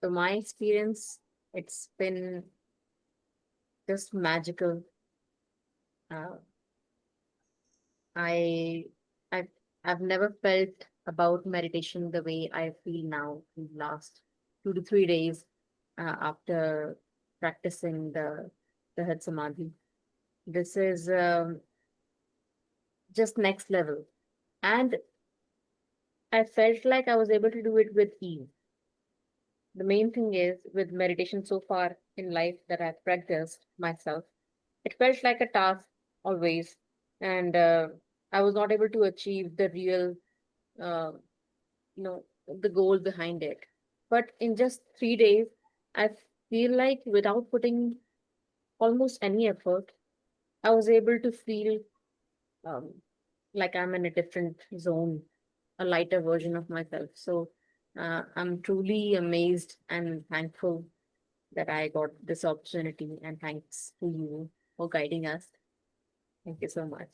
So my experience, it's been just magical. Uh, I I've I've never felt about meditation the way I feel now in the last 2 to 3 days after practicing the Sahaj Samadhi. This is just next level, and I felt like I was able to do it with ease. The main thing is with meditation so far in life that I've practiced myself, it felt like a task always, and I was not able to achieve the real, uh, the goal behind it. But in just 3 days, I feel like without putting almost any effort, I was able to feel um, like I'm in a different zone, a lighter version of myself. So I'm truly amazed and thankful that I got this opportunity, and thanks to you for guiding us. Thank you so much.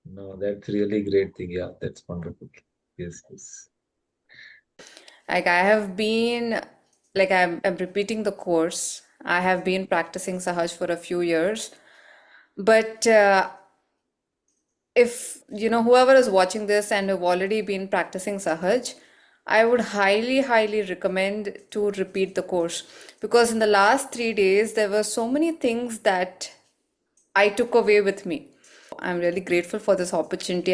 No, that's really great thing. Yeah, that's wonderful. Yes, yes. Like I have been, like I'm repeating the course. I have been practicing Sahaj for a few years, but if whoever is watching this and have already been practicing Sahaj, I would highly recommend to repeat the course because in the last 3 days there were so many things that I took away with me. I'm really grateful for this opportunity.